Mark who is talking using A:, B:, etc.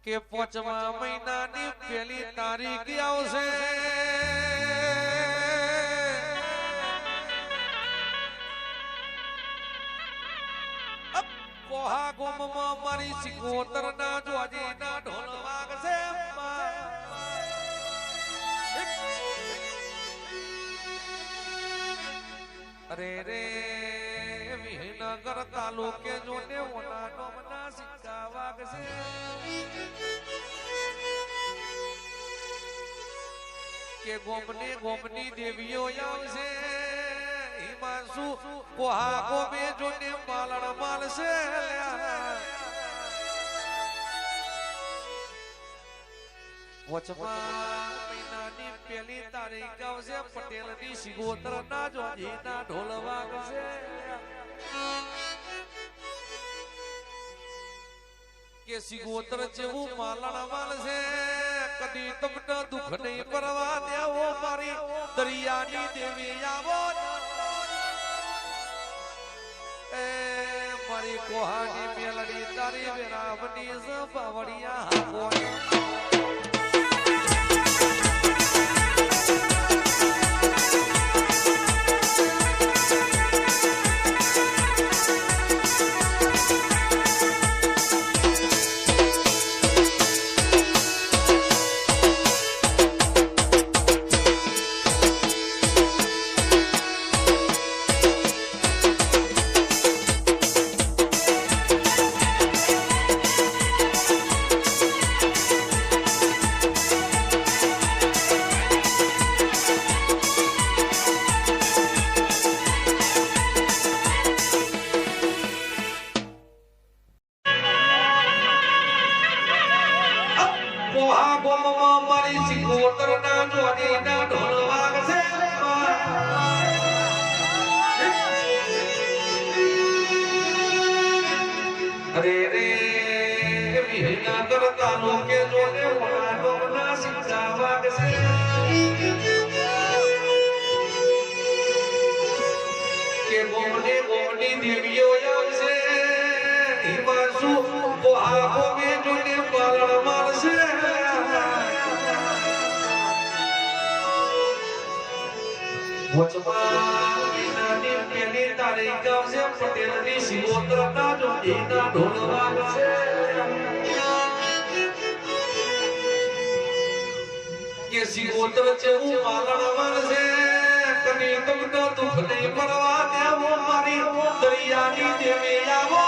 A: કે 5મા મહિનાની પહેલી તારીખ આવશે કોહા ગોમમાં મારી સિકોતર ના જોજી ના ઢોલ વાગશે અરે રે વિહનગર તાલુકે જોને ઓના નોમના સિક્કા વાગશે કે ગોમની દેવીઓ આવશે હિમાંશુ કોહા ગોમે જોને માલણ માલશે વચમાં મહિનાની પહેલી તારીખ આવશે પટેલની સિગોતર ના જોજી ના ઢોલ વાગશે કે સિગોતર જેવું માલણ માલશે કદી તમને દુઃખ નહીં પરવા દેવો મારી દરિયાની દેવી આવો એ મારી કોહાની મેલડી તારી વેરાવની સપાવડિયા આવો મારી સિકોતર ના જોડી ના ઢોલ વાગશે અરે રે વિહનગર તાલુકે જોને ઓના નોમના સિક્કા વાગશે કે ગોમની દેવીઓ આવશે હિમાંશુ કોહા ગોમે જોને માલણ માલશે વચમાં મહિનાની પહેલી તારીખ આવશે પટેલની સિગોતર ના જોજી ના ઢોલ વાગશે કે સિગોતર જેવું માલણ માલશે કદી તમને દુઃખ નહીં પરવા દેવો મારી દરિયાની દેવી આવો